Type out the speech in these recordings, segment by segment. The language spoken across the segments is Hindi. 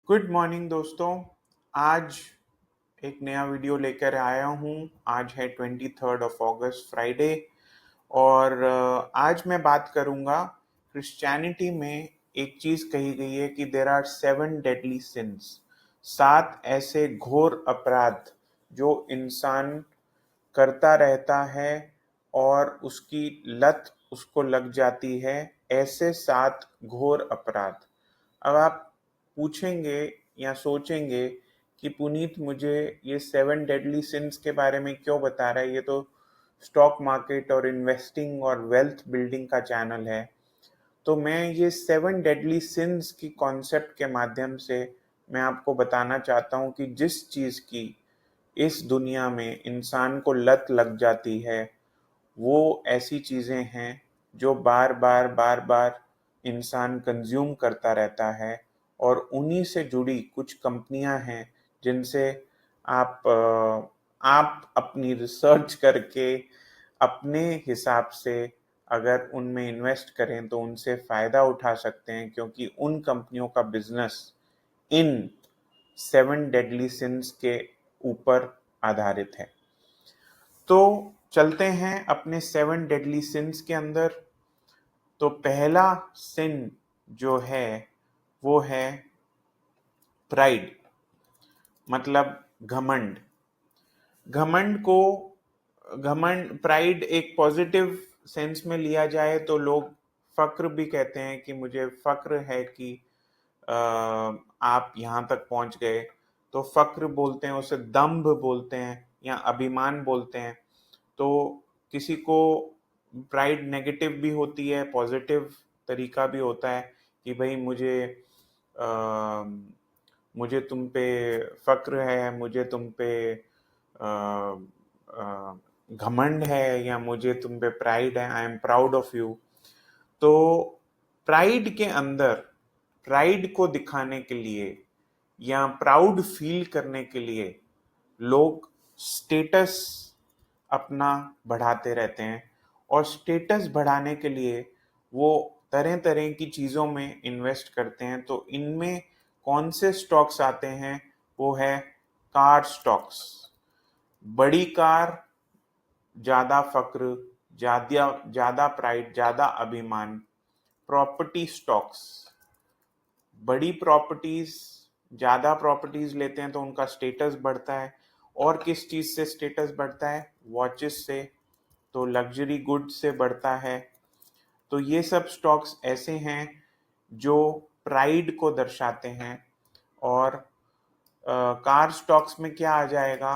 गुड मॉर्निंग दोस्तों। आज एक नया वीडियो लेकर आया हूँ। आज है 23 अगस्त फ्राइडे। और आज मैं बात करूँगा क्रिश्चियनिटी में एक चीज़ कही गई है कि देर आर 7 डेडली सिंस, 7 ऐसे घोर अपराध जो इंसान करता रहता है और उसकी लत उसको लग जाती है। ऐसे 7 घोर अपराध। अब आप पूछेंगे या सोचेंगे कि पुनीत मुझे ये 7 डेडली सिंस के बारे में क्यों बता रहा है, ये तो स्टॉक मार्केट और इन्वेस्टिंग और वेल्थ बिल्डिंग का चैनल है। तो मैं ये 7 डेडली सिंस की कॉन्सेप्ट के माध्यम से मैं आपको बताना चाहता हूँ कि जिस चीज़ की इस दुनिया में इंसान को लत लग जाती है वो ऐसी चीज़ें हैं जो बार बार बार बार इंसान कंज्यूम करता रहता है। और उन्हीं से जुड़ी कुछ कंपनियां हैं जिनसे आप अपनी रिसर्च करके अपने हिसाब से अगर उनमें इन्वेस्ट करें तो उनसे फ़ायदा उठा सकते हैं, क्योंकि उन कंपनियों का बिजनेस इन 7 डेडली सिंस के ऊपर आधारित है। तो चलते हैं अपने 7 डेडली सिंस के अंदर। तो पहला सिन जो है वो है प्राइड, मतलब घमंड। घमंड को घमंड प्राइड एक पॉजिटिव सेंस में लिया जाए तो लोग फक्र भी कहते हैं कि मुझे फक्र है कि आप यहाँ तक पहुँच गए, तो फक्र बोलते हैं, उसे दंभ बोलते हैं या अभिमान बोलते हैं। तो किसी को प्राइड नेगेटिव भी होती है, पॉजिटिव तरीका भी होता है कि भाई अ, मुझे तुम पे फक्र है, मुझे तुम पे घमंड है, या मुझे तुम पे प्राइड है, I am proud of you. तो प्राइड के अंदर, प्राइड को दिखाने के लिए या प्राउड फील करने के लिए लोग स्टेटस अपना बढ़ाते रहते हैं। और स्टेटस बढ़ाने के लिए वो तरह तरह की चीज़ों में इन्वेस्ट करते हैं। तो इनमें कौन से स्टॉक्स आते हैं? वो है कार स्टॉक्स। बड़ी कार, ज़्यादा फक्र, ज़्यादा ज़्यादा प्राइड, ज़्यादा अभिमान। प्रॉपर्टी स्टॉक्स, बड़ी प्रॉपर्टीज, ज़्यादा प्रॉपर्टीज लेते हैं तो उनका स्टेटस बढ़ता है। और किस चीज़ से स्टेटस बढ़ता है? वॉचेस से। तो लग्जरी गुड्स से बढ़ता है। तो ये सब स्टॉक्स ऐसे हैं जो प्राइड को दर्शाते हैं। और कार स्टॉक्स में क्या आ जाएगा?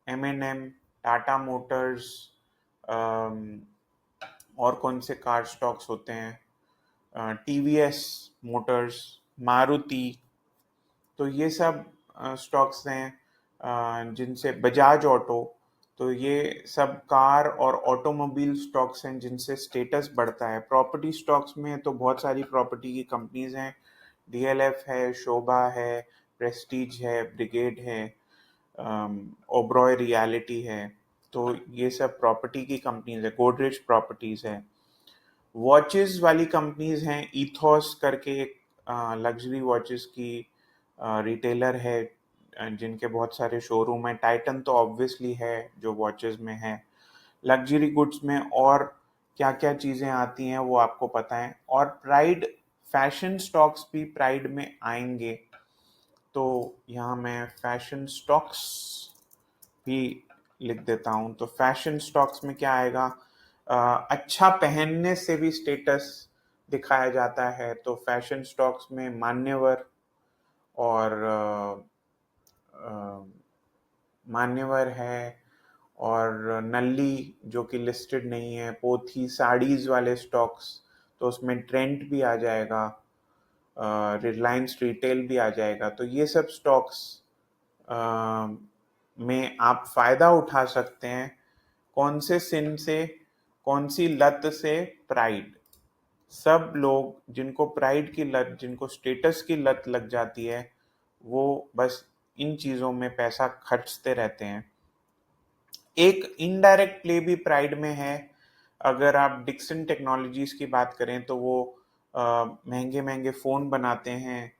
M&M, टाटा मोटर्स, और कौन से कार स्टॉक्स होते हैं? TVS Motors, Maruti. तो ये सब स्टॉक्स हैं जिनसे बजाज ऑटो। तो ये सब कार और ऑटोमोबाइल स्टॉक्स हैं जिनसे स्टेटस बढ़ता है। प्रॉपर्टी स्टॉक्स में तो बहुत सारी प्रॉपर्टी की कंपनीज हैं। DLF है, शोभा है, प्रेस्टीज है, ब्रिगेड है, ओब्रॉय रियलिटी है। तो ये सब प्रॉपर्टी की कंपनीज है। गोदरेज प्रॉपर्टीज है। वॉचेस वाली कंपनीज हैं, ईथॉस करके एक लग्जरी वॉचेस की रिटेलर है जिनके बहुत सारे शोरूम हैं। टाइटन तो ऑब्वियसली है जो वॉचेस में है। लग्जरी गुड्स में और क्या क्या चीज़ें आती हैं वो आपको पता है। और प्राइड फैशन स्टॉक्स भी प्राइड में आएंगे। तो यहाँ मैं फैशन स्टॉक्स भी लिख देता हूँ। तो फैशन स्टॉक्स में क्या आएगा? अच्छा पहनने से भी स्टेटस दिखाया जाता है। तो फैशन स्टॉक्स में मान्यवर और मान्यवर है, और नल्ली जो कि लिस्टेड नहीं है, पोथी साड़ीज वाले स्टॉक्स, तो उसमें ट्रेंड भी आ जाएगा, रिलायंस रिटेल भी आ जाएगा। तो ये सब स्टॉक्स में आप फायदा उठा सकते हैं। कौन से सिन से? कौन सी लत से? प्राइड। सब लोग जिनको प्राइड की लत, जिनको स्टेटस की लत लग जाती है, वो बस इन चीज़ों में पैसा खर्चते रहते हैं। एक इनडायरेक्ट प्ले भी प्राइड में है। अगर आप डिक्सन टेक्नोलॉजीज की बात करें तो वो महंगे महंगे फ़ोन बनाते हैं,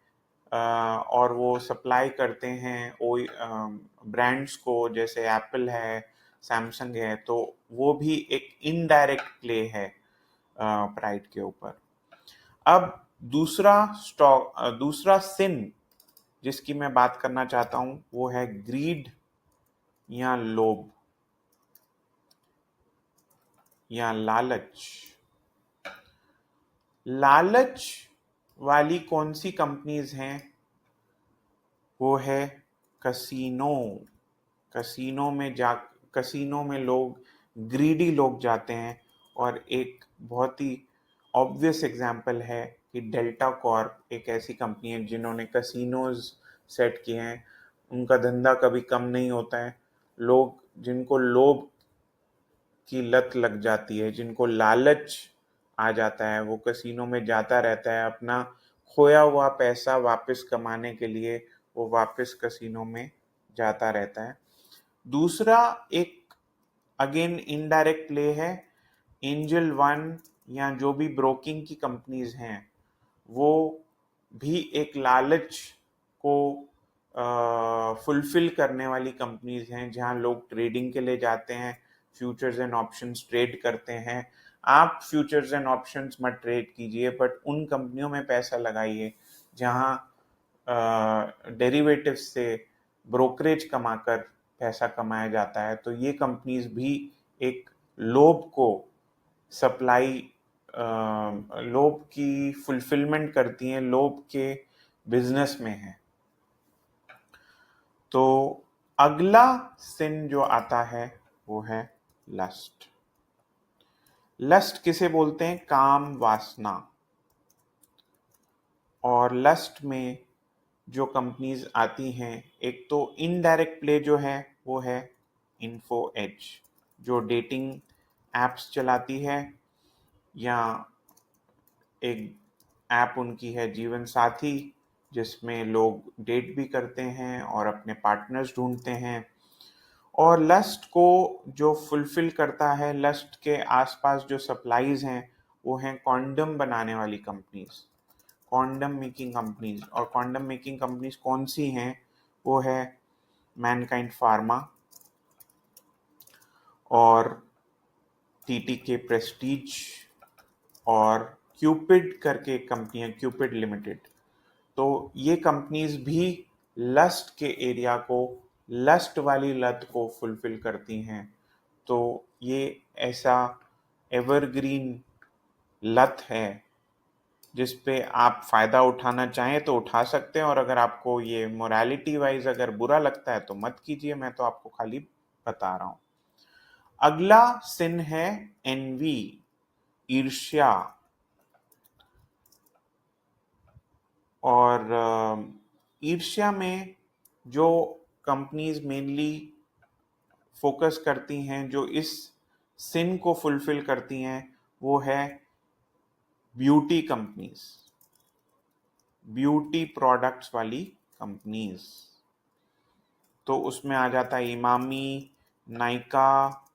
और वो सप्लाई करते हैं ब्रांड्स को, जैसे एप्पल है, सैमसंग है, तो वो भी एक इनडायरेक्ट प्ले है प्राइड के ऊपर। अब दूसरा सिन जिसकी मैं बात करना चाहता हूं वो है ग्रीड या लोभ या लालच। लालच वाली कौन सी कंपनीज हैं? वो है कसिनो। कसिनो में लोग, ग्रीडी लोग जाते हैं। और एक बहुत ही ऑब्वियस एग्जांपल है कि डेल्टा कॉर्प एक ऐसी कंपनी है जिन्होंने कसिनोज सेट किए हैं। उनका धंधा कभी कम नहीं होता है। लोग जिनको लोभ की लत लग जाती है, जिनको लालच आ जाता है, वो कसिनो में जाता रहता है। अपना खोया हुआ पैसा वापस कमाने के लिए वो वापस कसिनो में जाता रहता है। दूसरा एक अगेन इनडायरेक्ट प्ले है। एंजल वन या जो भी ब्रोकिंग की कंपनीज हैं, वो भी एक लालच को फुलफिल करने वाली कंपनीज हैं, जहां लोग ट्रेडिंग के लिए जाते हैं, फ्यूचर्स एंड ऑप्शंस ट्रेड करते हैं। आप फ्यूचर्स एंड ऑप्शंस मत ट्रेड कीजिए, बट उन कंपनियों में पैसा लगाइए जहां डेरिवेटिव्स से ब्रोकरेज कमाकर पैसा कमाया जाता है। तो ये कंपनीज भी एक लोभ को सप्लाई लोभ की फुलफिलमेंट करती हैं, लोभ के बिजनेस में है। तो अगला सिन जो आता है वो है लस्ट। लस्ट किसे बोलते हैं? काम वासना। और लस्ट में जो कंपनीज आती हैं, एक तो इनडायरेक्ट प्ले जो है वो है इन्फो एज, जो डेटिंग एप्स चलाती है, या एक ऐप उनकी है जीवन साथी, जिसमें लोग डेट भी करते हैं और अपने पार्टनर्स ढूंढते हैं। और लस्ट को जो फुलफिल करता है, लस्ट के आसपास जो सप्लाईज हैं, वो हैं कॉन्डम बनाने वाली कंपनीज, कॉन्डम मेकिंग कंपनीज। और कॉन्डम मेकिंग कंपनीज कौन सी हैं? वो है मैनकाइंड फार्मा और टीटीके प्रेस्टीज और क्यूपिड करके एक कंपनी है, क्यूपिड लिमिटेड। तो ये कंपनीज भी लस्ट के एरिया को, लस्ट वाली लत को फुलफिल करती हैं। तो ये ऐसा एवरग्रीन लत है जिस पे आप फायदा उठाना चाहें तो उठा सकते हैं, और अगर आपको ये मोरालिटी वाइज अगर बुरा लगता है तो मत कीजिए। मैं तो आपको खाली बता रहा हूं। अगला सिन है एनवी, ईर्ष्या। और ईर्ष्या में जो कंपनीज मेनली फोकस करती हैं, जो इस सिन को फुलफिल करती हैं, वो है ब्यूटी कंपनीज, ब्यूटी प्रोडक्ट्स वाली कंपनीज। तो उसमें आ जाता है इमामी, नाइका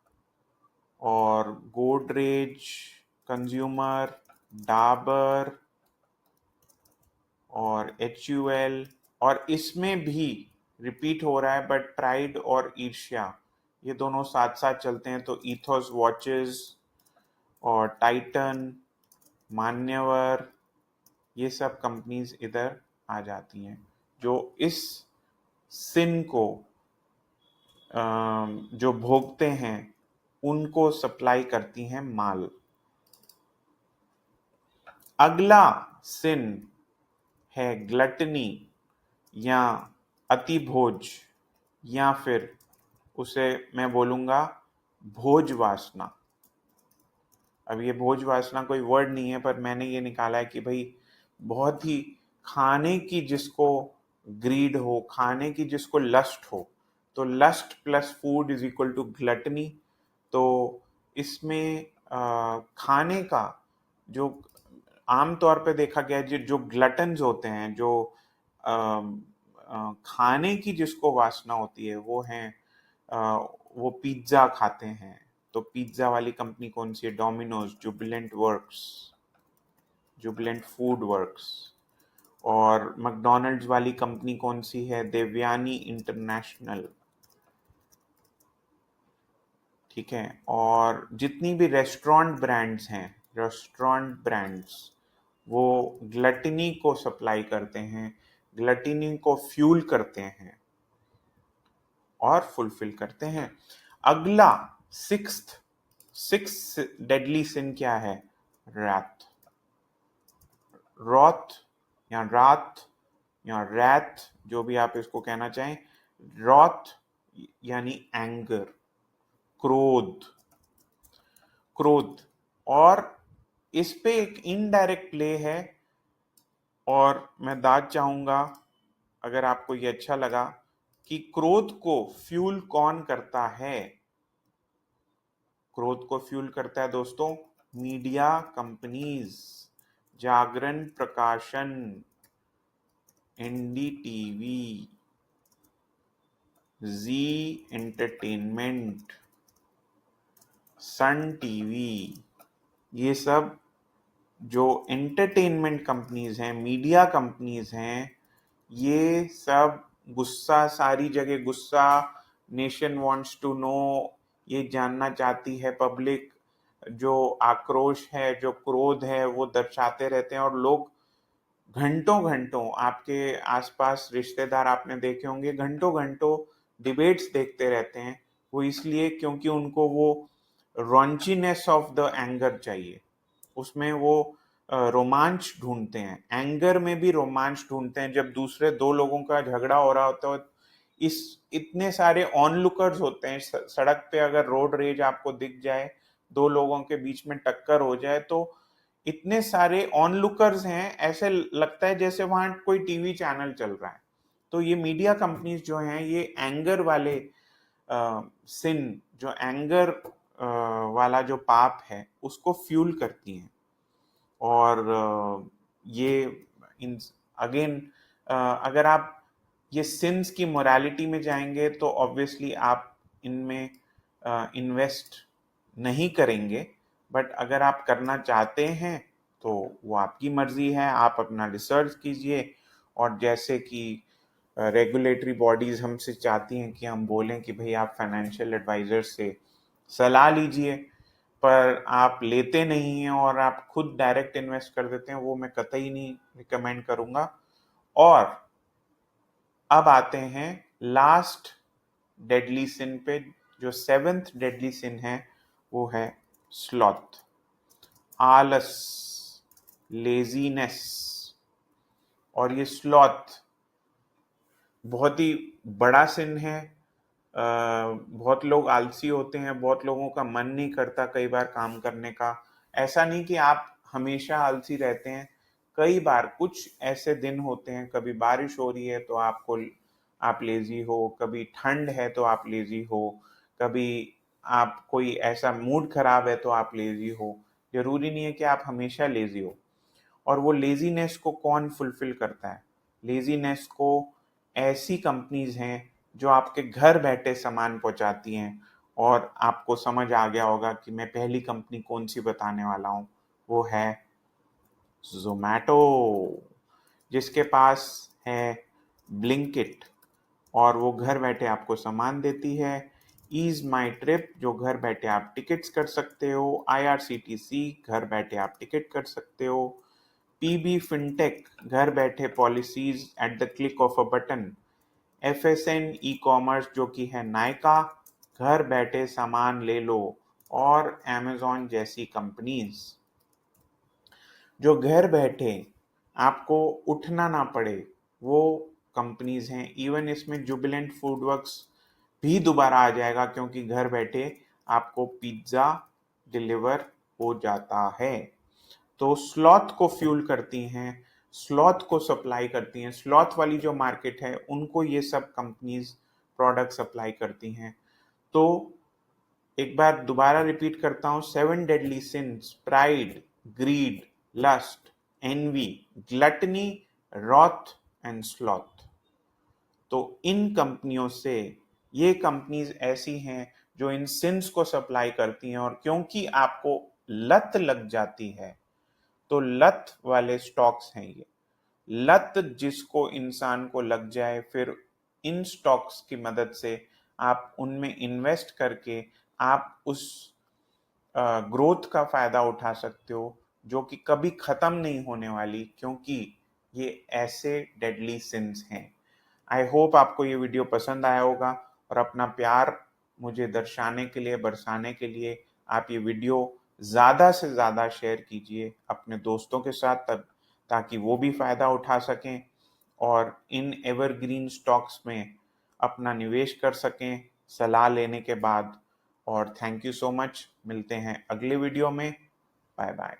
और गोदरेज कंज्यूमर, डाबर और HUL। और इसमें भी रिपीट हो रहा है, बट प्राइड और ईर्ष्या ये दोनों साथ साथ चलते हैं। तो इथोस वॉचेस और टाइटन, मान्यवर, ये सब कंपनीज इधर आ जाती हैं, जो इस सिन को जो भोगते हैं उनको सप्लाई करती हैं माल। अगला सिन है ग्लटनी या अति भोज, या फिर उसे मैं बोलूँगा भोज वासना। अब ये भोज वासना कोई वर्ड नहीं है, पर मैंने ये निकाला है कि भाई बहुत ही खाने की जिसको ग्रीड हो, खाने की जिसको लस्ट हो, तो lust plus food is equal to gluttony. तो इसमें खाने का जो आम तौर पे देखा गया है, जो ग्लटन्स होते हैं, जो खाने की जिसको वासना होती है, वो हैं वो पिज्ज़ा खाते हैं। तो पिज्ज़ा वाली कंपनी कौन सी है? Domino's, Jubilant works, Jubilant food works. और मैकडॉनल्ड्स वाली कंपनी कौन सी है? देवयानी इंटरनेशनल, ठीक है। और जितनी भी रेस्टोरेंट ब्रांड्स हैं, रेस्टोरेंट ब्रांड्स, वो ग्लटनी को सप्लाई करते हैं, ग्लटनी को फ्यूल करते हैं और फुलफिल करते हैं। अगला सिक्स्थ डेडली सिन क्या है? रैथ, रॉथ या रात या रैथ, जो भी आप इसको कहना चाहें। रॉथ यानी एंगर, क्रोध, क्रोध। और इस पे एक इनडायरेक्ट प्ले है, और मैं दाद चाहूंगा अगर आपको ये अच्छा लगा, कि क्रोध को फ्यूल कौन करता है? क्रोध को फ्यूल करता है दोस्तों मीडिया कंपनीज, जागरण प्रकाशन, एनडीटीवी, जी एंटरटेनमेंट, सन टीवी। ये सब जो एंटरटेनमेंट कंपनीज हैं, मीडिया कंपनीज हैं, ये सब गुस्सा, सारी जगह गुस्सा, नेशन वांट्स टू नो, ये जानना चाहती है पब्लिक, जो आक्रोश है, जो क्रोध है, वो दर्शाते रहते हैं। और लोग घंटों घंटों, आपके आसपास रिश्तेदार आपने देखे होंगे, घंटों घंटों डिबेट्स देखते रहते हैं। वो इसलिए क्योंकि उनको वो रॉन्चीनेस ऑफ द एंगर चाहिए, उसमें वो रोमांच ढूंढते हैं। एंगर में भी रोमांच ढूंढते हैं। जब दूसरे दो लोगों का झगड़ा हो रहा होता है, इस इतने सारे ऑनलुकर्स होते हैं सड़क पे। अगर रोड रेज आपको दिख जाए, दो लोगों के बीच में टक्कर हो जाए, तो इतने सारे ऑनलुकर्स हैं, ऐसे लगता है जैसे वहां कोई टीवी चैनल चल रहा है। तो ये मीडिया कंपनीज जो हैं, ये एंगर वाले सिन, जो एंगर वाला जो पाप है, उसको फ्यूल करती हैं। और ये इन अगेन, अगर आप ये सिंस की मोरालिटी में जाएंगे तो ऑब्वियसली आप इनमें इन्वेस्ट नहीं करेंगे। बट अगर आप करना चाहते हैं तो वो आपकी मर्जी है, आप अपना रिसर्च कीजिए। और जैसे कि रेगुलेटरी बॉडीज हमसे चाहती हैं कि हम बोलें कि भाई आप फाइनेंशियल एडवाइजर से सलाह लीजिए, पर आप लेते नहीं हैं और आप खुद डायरेक्ट इन्वेस्ट कर देते हैं, वो मैं कतई नहीं रिकमेंड करूंगा। और अब आते हैं लास्ट डेडली सिन पे। जो सेवेंथ डेडली सिन है वो है स्लॉथ, आलस, लेजीनेस। और ये स्लॉथ बहुत ही बड़ा सिन है। बहुत लोग आलसी होते हैं, बहुत लोगों का मन नहीं करता कई बार काम करने का। ऐसा नहीं कि आप हमेशा आलसी रहते हैं, कई बार कुछ ऐसे दिन होते हैं, कभी बारिश हो रही है तो आप लेजी हो, कभी ठंड है तो आप लेजी हो, कभी आप कोई ऐसा मूड खराब है तो आप लेजी हो। जरूरी नहीं है कि आप हमेशा लेजी हो। और वो लेजीनेस को कौन फुलफिल करता है? लेजीनेस को ऐसी कंपनीज हैं जो आपके घर बैठे सामान पहुंचाती हैं। और आपको समझ आ गया होगा कि मैं पहली कंपनी कौन सी बताने वाला हूं, वो है जोमैटो, जिसके पास है ब्लिंकिट और वो घर बैठे आपको सामान देती है। ईज माई ट्रिप, जो घर बैठे आप टिकट्स कर सकते हो। IRCTC, घर बैठे आप टिकट कर सकते हो। PB फिनटेक, घर बैठे policies at the click of a button. FSN e commerce, जो कि है नायका, घर बैठे सामान ले लो। और Amazon जैसी कंपनीज जो घर बैठे आपको उठना ना पड़े, वो कंपनीज हैं। इवन इसमें जुबिलेंट फूड वर्क्स भी दोबारा आ जाएगा, क्योंकि घर बैठे आपको पिज्जा डिलीवर हो जाता है। तो स्लॉथ को फ्यूल करती हैं, स्लॉथ को सप्लाई करती हैं। स्लॉथ वाली जो मार्केट है, उनको ये सब कंपनीज प्रोडक्ट सप्लाई करती हैं। तो एक बार दोबारा रिपीट करता हूं, 7 deadly sins: pride, greed, lust, envy, gluttony, wrath and sloth. तो इन कंपनियों से, ये कंपनीज ऐसी हैं जो इन सिंस को सप्लाई करती हैं। और क्योंकि आपको लत लग जाती है, तो लत वाले स्टॉक्स हैं ये। लत जिसको इंसान को लग जाए, फिर इन स्टॉक्स की मदद से आप उनमें इन्वेस्ट करके आप उस ग्रोथ का फायदा उठा सकते हो, जो कि कभी खत्म नहीं होने वाली, क्योंकि ये ऐसे डेडली सिंस हैं। आई होप आपको ये वीडियो पसंद आया होगा, और अपना प्यार मुझे दर्शाने के लिए, बरसाने के लिए आप ये वीडियो ज़्यादा से ज़्यादा शेयर कीजिए अपने दोस्तों के साथ, तब ताकि वो भी फ़ायदा उठा सकें और इन एवरग्रीन स्टॉक्स में अपना निवेश कर सकें सलाह लेने के बाद। और थैंक यू सो मच। मिलते हैं अगले वीडियो में। Bye bye.